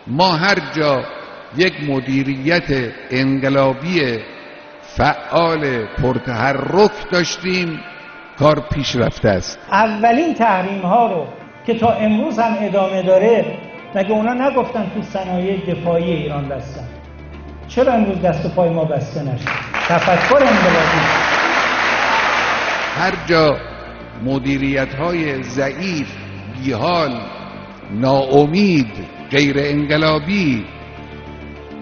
ما هر جا یک مدیریت انقلابی فعال پرتحرک داشتیم کار پیش رفته است. اولین تحریم ها رو که تا امروز هم ادامه داره، مگه اونا نگفتن تو صنایع دفاعی ایران بستن؟ چرا امروز دست و پای ما بسته نشد؟ تفکر انقلابی. هر جا مدیریت های ضعیف، بیحال، ناامید، غیر انقلابی،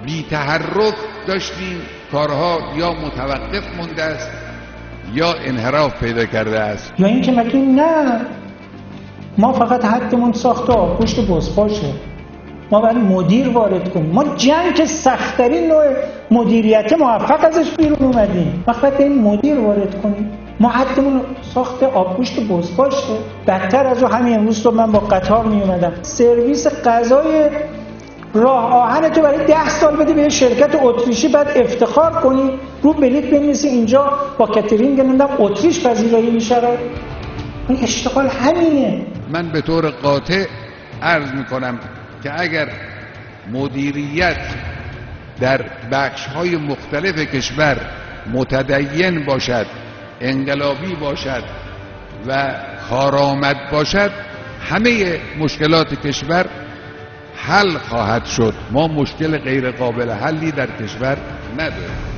بی تحرک داشتیم، کارها یا متوقف مونده است یا انحراف پیدا کرده است. یا این که مگه نه ما فقط حدمون ساخت آبگوشت بزپاشه، ما باید مدیر وارد کنیم. ما جنگ سخت‌ترین نوع مدیریت موفق ازش بیرون اومدیم، وقتی این مدیر وارد کنیم. ما حدمون ساخت آبگوشت بزپاشه. بدتر از اون همین امروز تو من با قطار می اومدم، سرویس غذای راه آهن تو برای 10 سال بدی به شرکت اتریشی، بعد افتخار کنی رو بلیط بنویسی اینجا با کاترینگ نمیدونم اتریش پذیرایی میشه. این اشتغال همینه. من به طور قاطع عرض میکنم که اگر مدیریت در بخش‌های مختلف کشور متدین باشد، انقلابی باشد و کارآمد باشد، همه مشکلات کشور حل خواهد شد. ما مشکل غیر قابل حلی در کشور نداریم.